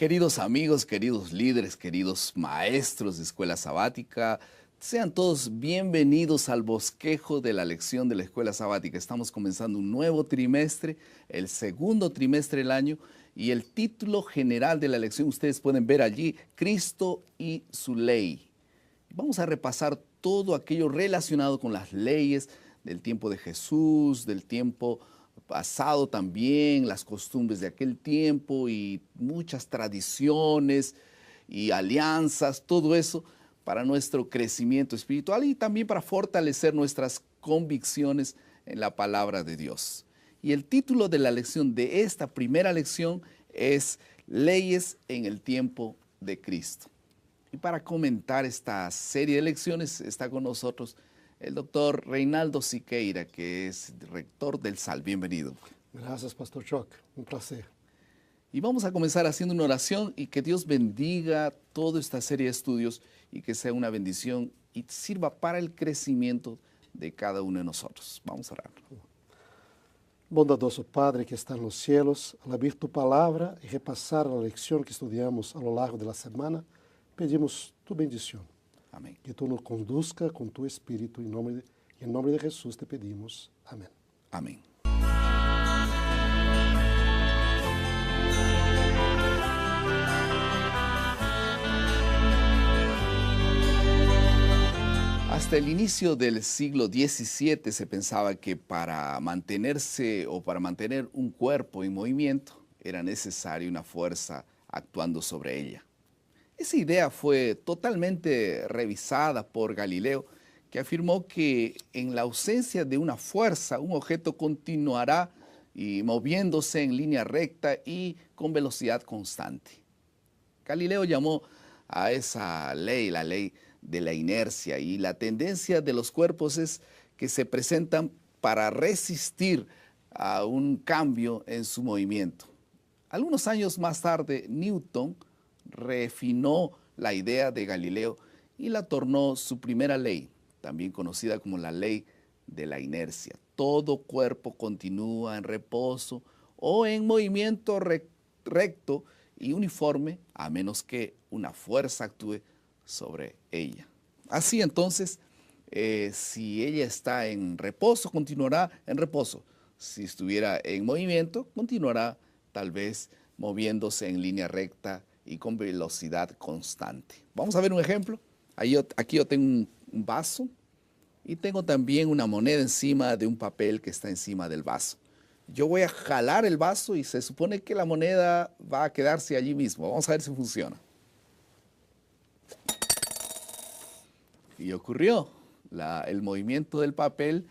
Queridos amigos, queridos líderes, queridos maestros de Escuela Sabática, sean todos bienvenidos al bosquejo de la lección de la Escuela Sabática. Estamos comenzando un nuevo trimestre, el segundo trimestre del año, y el título general de la lección ustedes pueden ver allí, Cristo y su ley. Vamos a repasar todo aquello relacionado con las leyes del tiempo de Jesús, del tiempo pasado también, las costumbres de aquel tiempo y muchas tradiciones y alianzas, todo eso para nuestro crecimiento espiritual y también para fortalecer nuestras convicciones en la palabra de Dios. Y el título de la lección de esta primera lección es Leyes en el tiempo de Cristo. Y para comentar esta serie de lecciones está con nosotros el doctor Reinaldo Siqueira, que es rector del SAL. Bienvenido. Gracias, Pastor Choc. Un placer. Y vamos a comenzar haciendo una oración y que Dios bendiga toda esta serie de estudios y que sea una bendición y sirva para el crecimiento de cada uno de nosotros. Vamos a orar. Bondadoso Padre que está en los cielos, al abrir tu palabra y repasar la lección que estudiamos a lo largo de la semana, pedimos tu bendición. Amén. Que tú nos conduzca con tu Espíritu. En nombre de Jesús te pedimos. Amén. Amén. Hasta el inicio del siglo XVII se pensaba que para mantenerse o para mantener un cuerpo en movimiento era necesaria una fuerza actuando sobre ella. Esa idea fue totalmente revisada por Galileo, que afirmó que en la ausencia de una fuerza, un objeto continuará moviéndose en línea recta y con velocidad constante. Galileo llamó a esa ley la ley de la inercia, y la tendencia de los cuerpos es que se presentan para resistir a un cambio en su movimiento. Algunos años más tarde, Newton refinó la idea de Galileo y la tornó su primera ley, también conocida como la ley de la inercia. Todo cuerpo continúa en reposo o en movimiento recto y uniforme, a menos que una fuerza actúe sobre ella. Así entonces, si ella está en reposo, continuará en reposo. Si estuviera en movimiento, continuará tal vez moviéndose en línea recta y con velocidad constante. Vamos a ver un ejemplo. Aquí yo tengo un vaso y tengo también una moneda encima de un papel que está encima del vaso. Yo voy a jalar el vaso y se supone que la moneda va a quedarse allí mismo. Vamos a ver si funciona. Y ocurrió. El movimiento del papel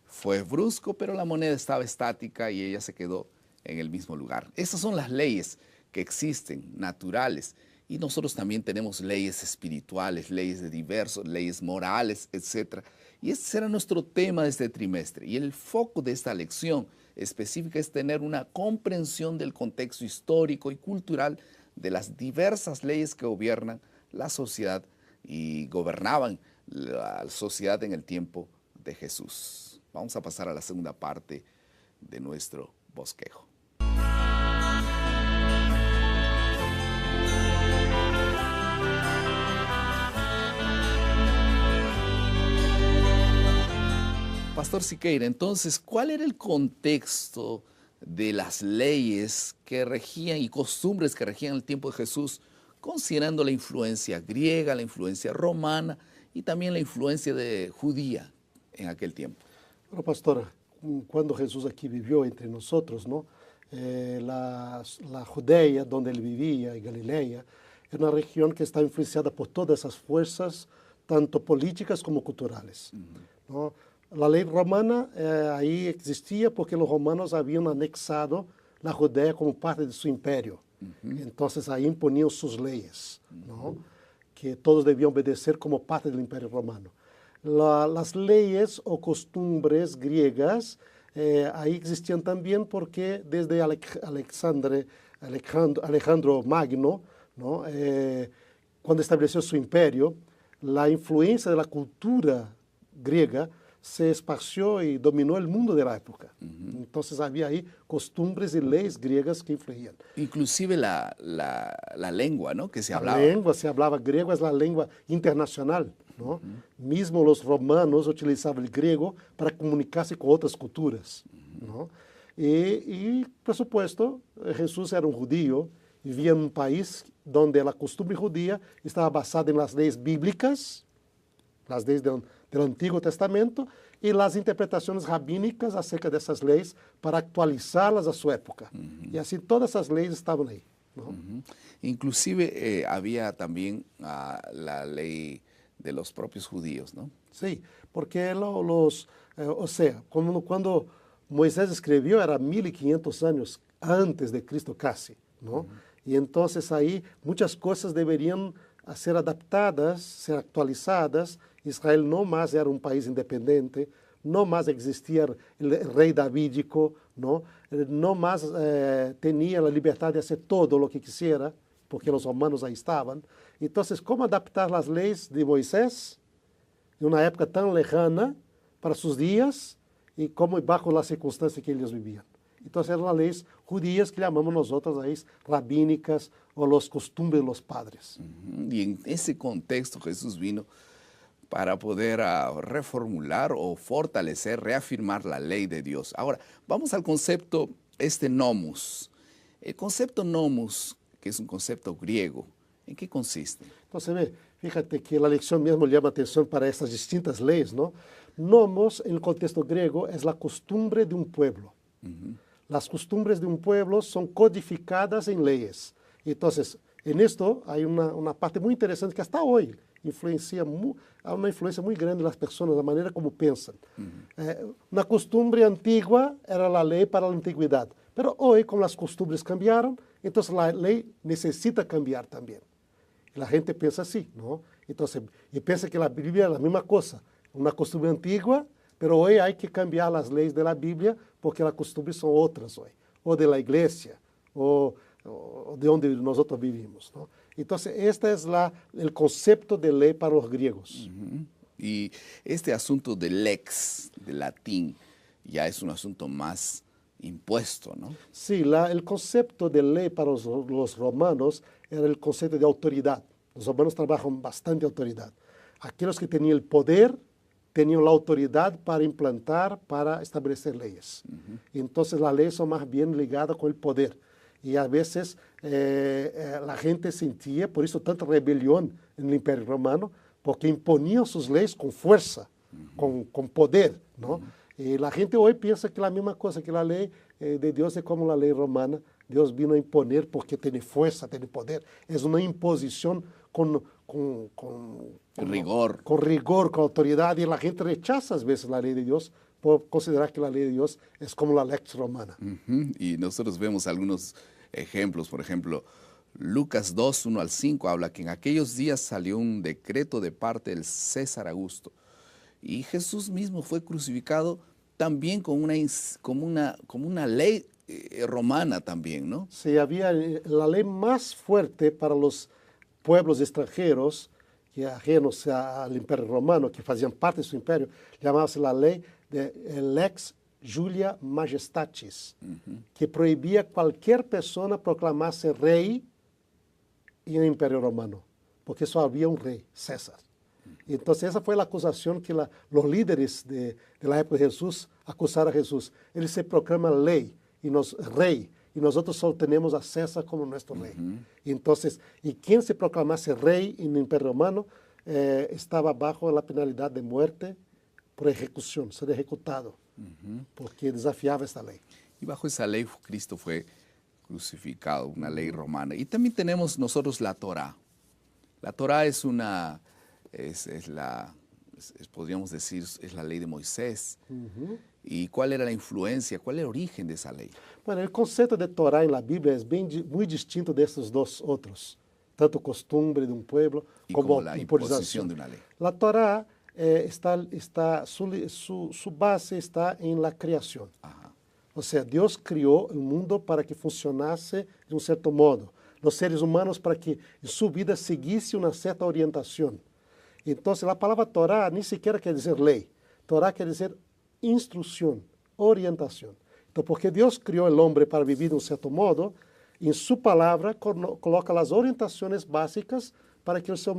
fue brusco, pero la moneda estaba estática y ella se quedó en el mismo lugar. Esas son las leyes que existen, naturales, y nosotros también tenemos leyes espirituales, leyes de diversos, leyes morales, etc. Y ese será nuestro tema de este trimestre. Y el foco de esta lección específica es tener una comprensión del contexto histórico y cultural de las diversas leyes que gobiernan la sociedad y gobernaban la sociedad en el tiempo de Jesús. Vamos a pasar a la segunda parte de nuestro bosquejo. Pastor Siqueira, entonces, ¿cuál era el contexto de las leyes que regían y costumbres que regían el tiempo de Jesús, considerando la influencia griega, la influencia romana y también la influencia judía en aquel tiempo? Bueno, pastor, cuando Jesús aquí vivió entre nosotros, ¿no? La Judea, donde él vivía, y Galilea, era una región que está influenciada por todas esas fuerzas, tanto políticas como culturales, ¿no? La ley romana ahí existía porque los romanos habían anexado la Judea como parte de su imperio. Entonces ahí imponían sus leyes, ¿no? Que todos debían obedecer como parte del imperio romano. Las leyes o costumbres griegas ahí existían también porque desde Alejandro Magno, ¿no? Cuando estableció su imperio, la influencia de la cultura griega se esparció y dominó el mundo de la época. Entonces había ahí costumbres y leyes griegas que influían. Inclusive la lengua, ¿no? Que se La hablaba. lengua, se hablaba griego, es la lengua internacional, ¿no? Mismo los romanos utilizaban el griego para comunicarse con otras culturas, ¿no? Y, por supuesto, Jesús era un judío, vivía en un país donde la costumbre judía estaba basada en las leyes bíblicas, las leyes del Antiguo Testamento, y las interpretaciones rabínicas acerca de esas leyes para actualizarlas a su época. Y así todas esas leyes estaban ahí, ¿no? Inclusive había también la ley de los propios judíos, ¿no? Sí, porque o sea, cuando Moisés escribió era 1500 años antes de Cristo casi, ¿no? Y entonces ahí muchas cosas deberían ser adaptadas, ser actualizadas. Israel no más era un país independiente, no más existía el rey davídico, ¿no? No más tenía la libertad de hacer todo lo que quisiera, porque los romanos ahí estaban. Entonces, ¿cómo adaptar las leyes de Moisés de una época tan lejana para sus días y cómo bajo las circunstancias que ellos vivían? Entonces eran las leyes judías que llamamos nosotros leyes rabínicas o las costumbres de los padres. Y en ese contexto Jesús vino para poder reformular o fortalecer, reafirmar la ley de Dios. Ahora, vamos al concepto nomus. El concepto nomus, que es un concepto griego, ¿en qué consiste? Entonces, ve, fíjate que la lección mismo llama atención para estas distintas leyes, ¿no? Nomos, en el contexto griego, es la costumbre de un pueblo. Las costumbres de un pueblo son codificadas en leyes. Entonces, en esto hay una parte muy interesante que hasta hoy hay una influencia muy grande en las personas, la manera como piensan. Una costumbre antigua era la ley para la antigüedad, pero hoy, como las costumbres cambiaron, entonces la ley necesita cambiar también. La gente piensa así, ¿no? Entonces, y piensa que la Biblia es la misma cosa, una costumbre antigua, pero hoy hay que cambiar las leyes de la Biblia porque las costumbres son otras hoy, o de la iglesia, o de donde nosotros vivimos, ¿no? Entonces, este es el concepto de ley para los griegos. Y este asunto de lex, del latín, ya es un asunto más impuesto, ¿no? Sí, el concepto de ley para los romanos era el concepto de autoridad. Los romanos trabajan bastante autoridad. Aquellos que tenían el poder tenían la autoridad para implantar, para establecer leyes. Entonces las leyes son más bien ligadas con el poder. Y a veces la gente sentía, por eso tanta rebelión en el Imperio Romano, porque imponían sus leyes con fuerza, con poder, ¿no? Y la gente hoy piensa que la misma cosa, que la ley de Dios es como la ley romana. Dios vino a imponer porque tiene fuerza, tiene poder. Es una imposición con rigor. Con rigor, con autoridad. Y la gente rechaza a veces la ley de Dios por considerar que la ley de Dios es como la lex romana. Y nosotros vemos algunos ejemplos. Por ejemplo, Lucas 2, 1 al 5 habla que en aquellos días salió un decreto de parte del César Augusto. Y Jesús mismo fue crucificado también con una ley romana también, ¿no? Sí, había la ley más fuerte para los pueblos extranjeros, que ajenos al Imperio Romano, que fazían parte de su imperio, llamábase la ley de Lex Julia Majestatis, que prohibía a cualquier persona proclamarse rey en el Imperio Romano, porque só había un rey, César. Entonces esa fue la acusación que los líderes de la época de Jesús acusaron a Jesús. Él se proclama rey, y nosotros solo tenemos a César como nuestro rey. Entonces, y quien se proclamase rey en el Imperio Romano estaba bajo la penalidad de muerte por ejecución, ser ejecutado, porque desafiaba esta ley. Y bajo esa ley Cristo fue crucificado, una ley romana. Y también tenemos nosotros la Torá. La Torá es podríamos decir, es la ley de Moisés. ¿Y cuál era la influencia, cuál era el origen de esa ley? Bueno, el concepto de Torá en la Biblia es muy distinto de estos dos otros, tanto costumbre de un pueblo como la imposición de una ley. La Torá, su base está en la creación. O sea, Dios crió el mundo para que funcionase de un cierto modo. Los seres humanos para que su vida siguiese una cierta orientación. Entonces, la palabra Torá ni siquiera quer dizer ley. Torá quiere decir instrucción, orientación. Entonces, porque Dios crió el hombre para vivir de un cierto modo, en su palabra coloca las orientaciones básicas para que el ser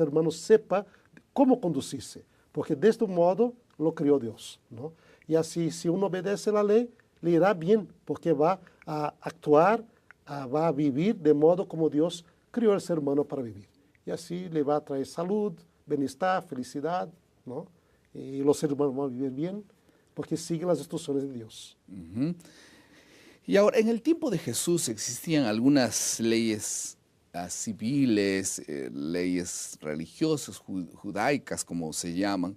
humano sepa cómo conducirse. Porque de este modo lo crió Dios, ¿no? Y así, si uno obedece la ley, le irá bien, porque va a actuar, va a vivir de modo como Dios crió al ser humano para vivir. Y así le va a traer salud, bienestar, felicidad, ¿no? Y los seres humanos van a vivir bien, porque siguen las instrucciones de Dios. Y ahora, en el tiempo de Jesús existían algunas leyes civiles, leyes religiosas, judaicas, como se llaman.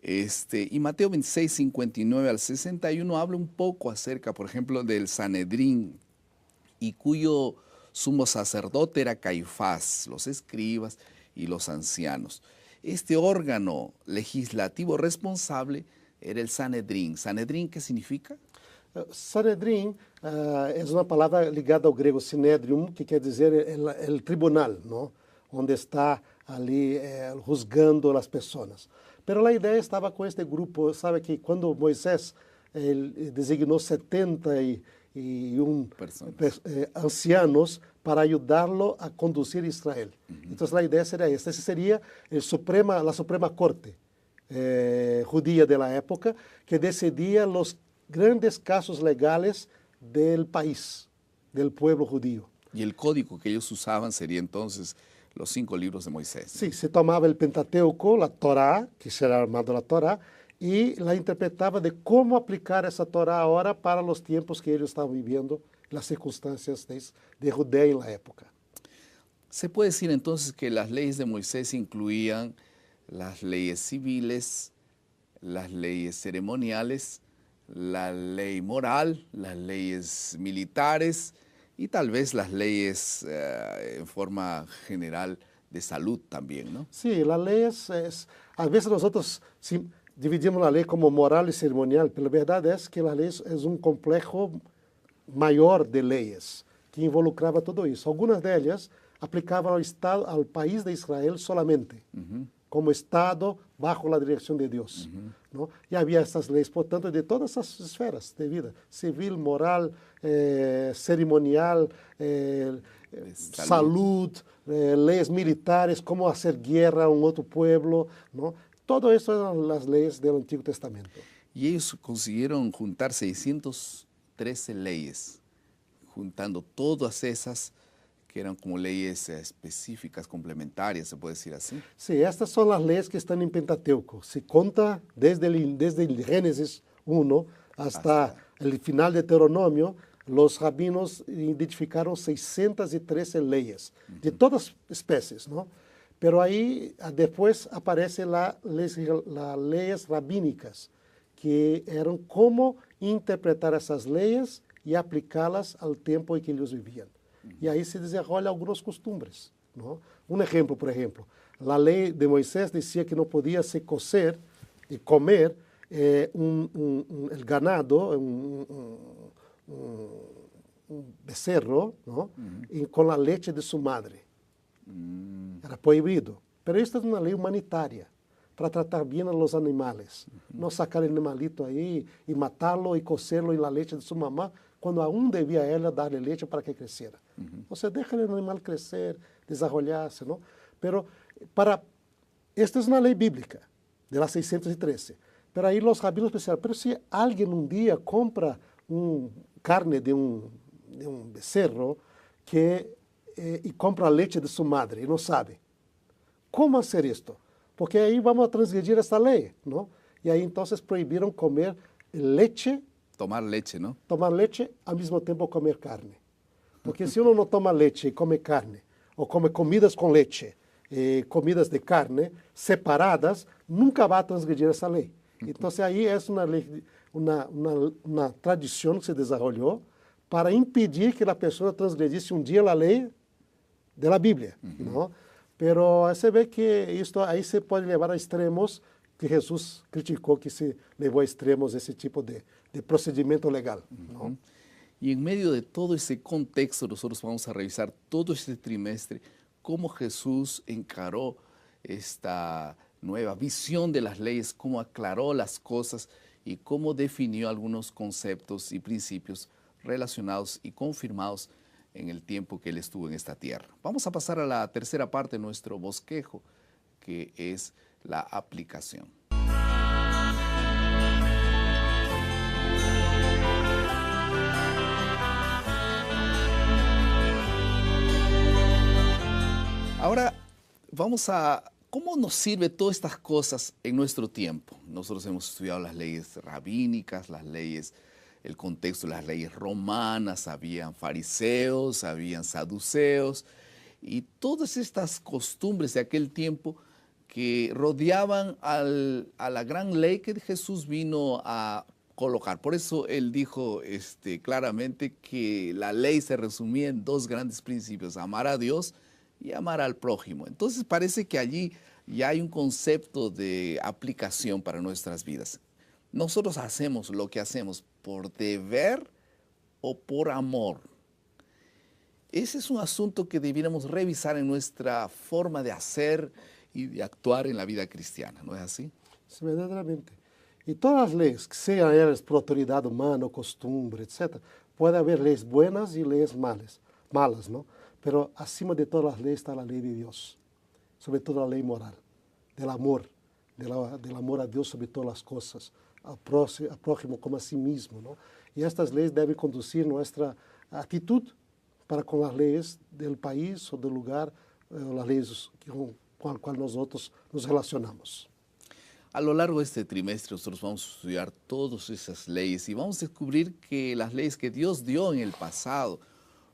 Y Mateo 26, 59 al 61 habla un poco acerca, por ejemplo, del Sanedrín, y cuyo sumo sacerdote era Caifás, los escribas y los ancianos. Este órgano legislativo responsable era el Sanedrín. ¿Sanedrín qué significa? Sanedrín es una palabra ligada al griego sinedrium, que quiere decir el tribunal, ¿no? Donde está ali juzgando las personas. Pero la idea estaba con este grupo, sabe que cuando Moisés designó 71 ancianos para ayudarlo a conducir a Israel. Entonces la idea sería esta, esa sería la Suprema Corte judía de la época, que decidía los grandes casos legales del país, del pueblo judío. Y el código que ellos usaban sería entonces los 5 libros de Moisés. Sí, se tomaba el Pentateuco, la Torá, que será llamada la Torá, y la interpretaba de cómo aplicar esa Torá ahora para los tiempos que ellos estaban viviendo, las circunstancias de Judea en la época. Se puede decir entonces que las leyes de Moisés incluían las leyes civiles, las leyes ceremoniales, la ley moral, las leyes militares y tal vez las leyes en forma general de salud también, ¿no? Sí, la ley a veces nosotros dividimos la ley como moral y ceremonial, pero la verdad es que la ley es un complejo mayor de leyes que involucraba todo eso. Algunas de ellas aplicaban al país de Israel solamente, como Estado bajo la dirección de Dios, ¿no? Y había estas leyes, por tanto, de todas esas esferas de vida, civil, moral, ceremonial, salud, leyes militares, cómo hacer guerra a un otro pueblo, ¿no? Todo eso eran las leyes del Antiguo Testamento. Y ellos consiguieron juntar 613 leyes, juntando todas esas que eran como leyes específicas, complementarias, se puede decir así. Sí, estas son las leyes que están en Pentateuco. Se cuenta desde el Génesis 1 hasta el final de Deuteronomio, los rabinos identificaron 613 leyes, de todas especies, ¿no? Pero ahí después aparecen las leyes rabínicas, que eran cómo interpretar esas leyes y aplicarlas al tiempo en que ellos vivían. Y ahí se desarrollan algunas costumbres, ¿no? Un ejemplo, por ejemplo, la ley de Moisés decía que no podía se cocer y comer el ganado, un becerro, ¿no? Y con la leche de su madre. Era prohibido. Pero esta es una ley humanitaria, para tratar bien a los animales. No sacar el animalito ahí y matarlo y cocerlo en la leche de su mamá, cuando aún debía ella darle leche para que creciera. O sea, deja el animal crecer, desarrollarse, ¿no? Pero esta es una ley bíblica, de las 613. Pero ahí los rabinos pensaron, pero si alguien un día compra carne de un becerro y compra leche de su madre y no sabe, ¿cómo hacer esto? Porque ahí vamos a transgredir esta ley, ¿no? Y ahí entonces prohibieron comer leche. Tomar leche, ¿no? Tomar leche, al mismo tiempo comer carne. Porque si uno no toma leche y come carne, o come comidas con leche, comidas de carne separadas, nunca va a transgredir esa ley. Entonces ahí es una ley, una tradición que se desarrolló para impedir que la persona transgredisse un día la ley de la Biblia, ¿no? Pero se ve que esto ahí se puede llevar a extremos que Jesús criticó, que se llevó a extremos ese tipo de procedimiento legal, ¿no? Y en medio de todo ese contexto, nosotros vamos a revisar todo este trimestre cómo Jesús encaró esta nueva visión de las leyes, cómo aclaró las cosas y cómo definió algunos conceptos y principios relacionados y confirmados en el tiempo que Él estuvo en esta tierra. Vamos a pasar a la tercera parte de nuestro bosquejo, que es la aplicación. Ahora vamos a cómo nos sirve todas estas cosas en nuestro tiempo. Nosotros hemos estudiado las leyes rabínicas, las leyes, el contexto de las leyes romanas, habían fariseos, habían saduceos y todas estas costumbres de aquel tiempo que rodeaban a la gran ley que Jesús vino a colocar. Por eso Él dijo claramente que la ley se resumía en dos grandes principios: amar a Dios y amar al prójimo. Entonces parece que allí ya hay un concepto de aplicación para nuestras vidas. Nosotros hacemos lo que hacemos por deber o por amor. Ese es un asunto que debiéramos revisar en nuestra forma de hacer y de actuar en la vida cristiana, ¿no es así? Sí, verdaderamente. Y todas las leyes, que sean ellas por autoridad humana, costumbre, etc., puede haber leyes buenas y leyes malas, ¿no? Pero acima de todas las leyes está la ley de Dios, sobre todo la ley moral, del amor a Dios sobre todas las cosas, al prójimo como a sí mismo, ¿no? Y estas leyes deben conducir nuestra actitud para con las leyes del país o del lugar, las leyes con las cuales nosotros nos relacionamos. A lo largo de este trimestre nosotros vamos a estudiar todas esas leyes y vamos a descubrir que las leyes que Dios dio en el pasado,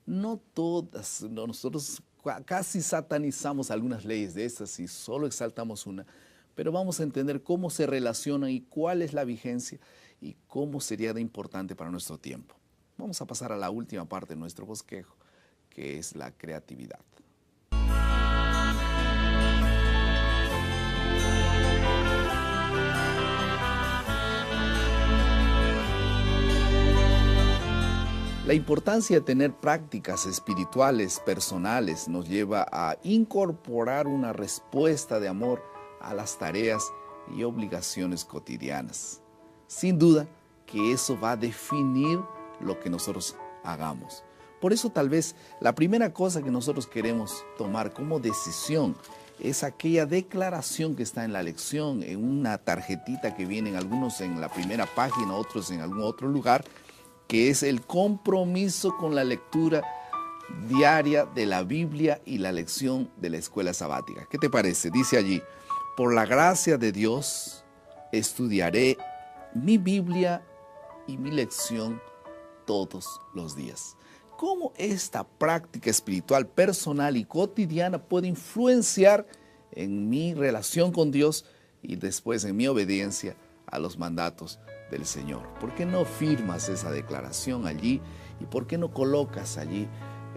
no todas, nosotros casi satanizamos algunas leyes de estas y solo exaltamos una, pero vamos a entender cómo se relacionan y cuál es la vigencia y cómo sería de importante para nuestro tiempo. Vamos a pasar a la última parte de nuestro bosquejo, que es la creatividad. La importancia de tener prácticas espirituales, personales, nos lleva a incorporar una respuesta de amor a las tareas y obligaciones cotidianas. Sin duda que eso va a definir lo que nosotros hagamos. Por eso tal vez la primera cosa que nosotros queremos tomar como decisión es aquella declaración que está en la lección, en una tarjetita que vienen algunos en la primera página, otros en algún otro lugar, que es el compromiso con la lectura diaria de la Biblia y la lección de la escuela sabática. ¿Qué te parece? Dice allí: por la gracia de Dios estudiaré mi Biblia y mi lección todos los días. ¿Cómo esta práctica espiritual personal y cotidiana puede influenciar en mi relación con Dios y después en mi obediencia a los mandatos del Señor? ¿Por qué no firmas esa declaración allí y por qué no colocas allí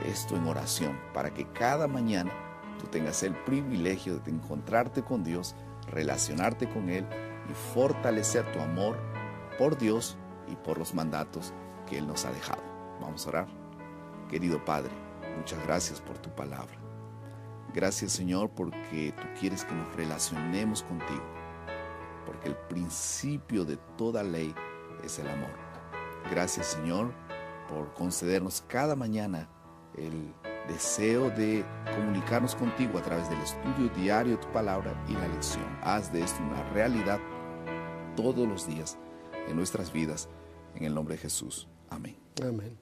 esto en oración para que cada mañana tú tengas el privilegio de encontrarte con Dios, relacionarte con Él y fortalecer tu amor por Dios y por los mandatos que Él nos ha dejado? Vamos a orar. Querido Padre, muchas gracias por tu palabra. Gracias, Señor, porque tú quieres que nos relacionemos contigo, porque el principio de toda ley es el amor. Gracias, Señor, por concedernos cada mañana el deseo de comunicarnos contigo a través del estudio diario de tu palabra y la lección. Haz de esto una realidad todos los días en nuestras vidas, en el nombre de Jesús. Amén. Amén.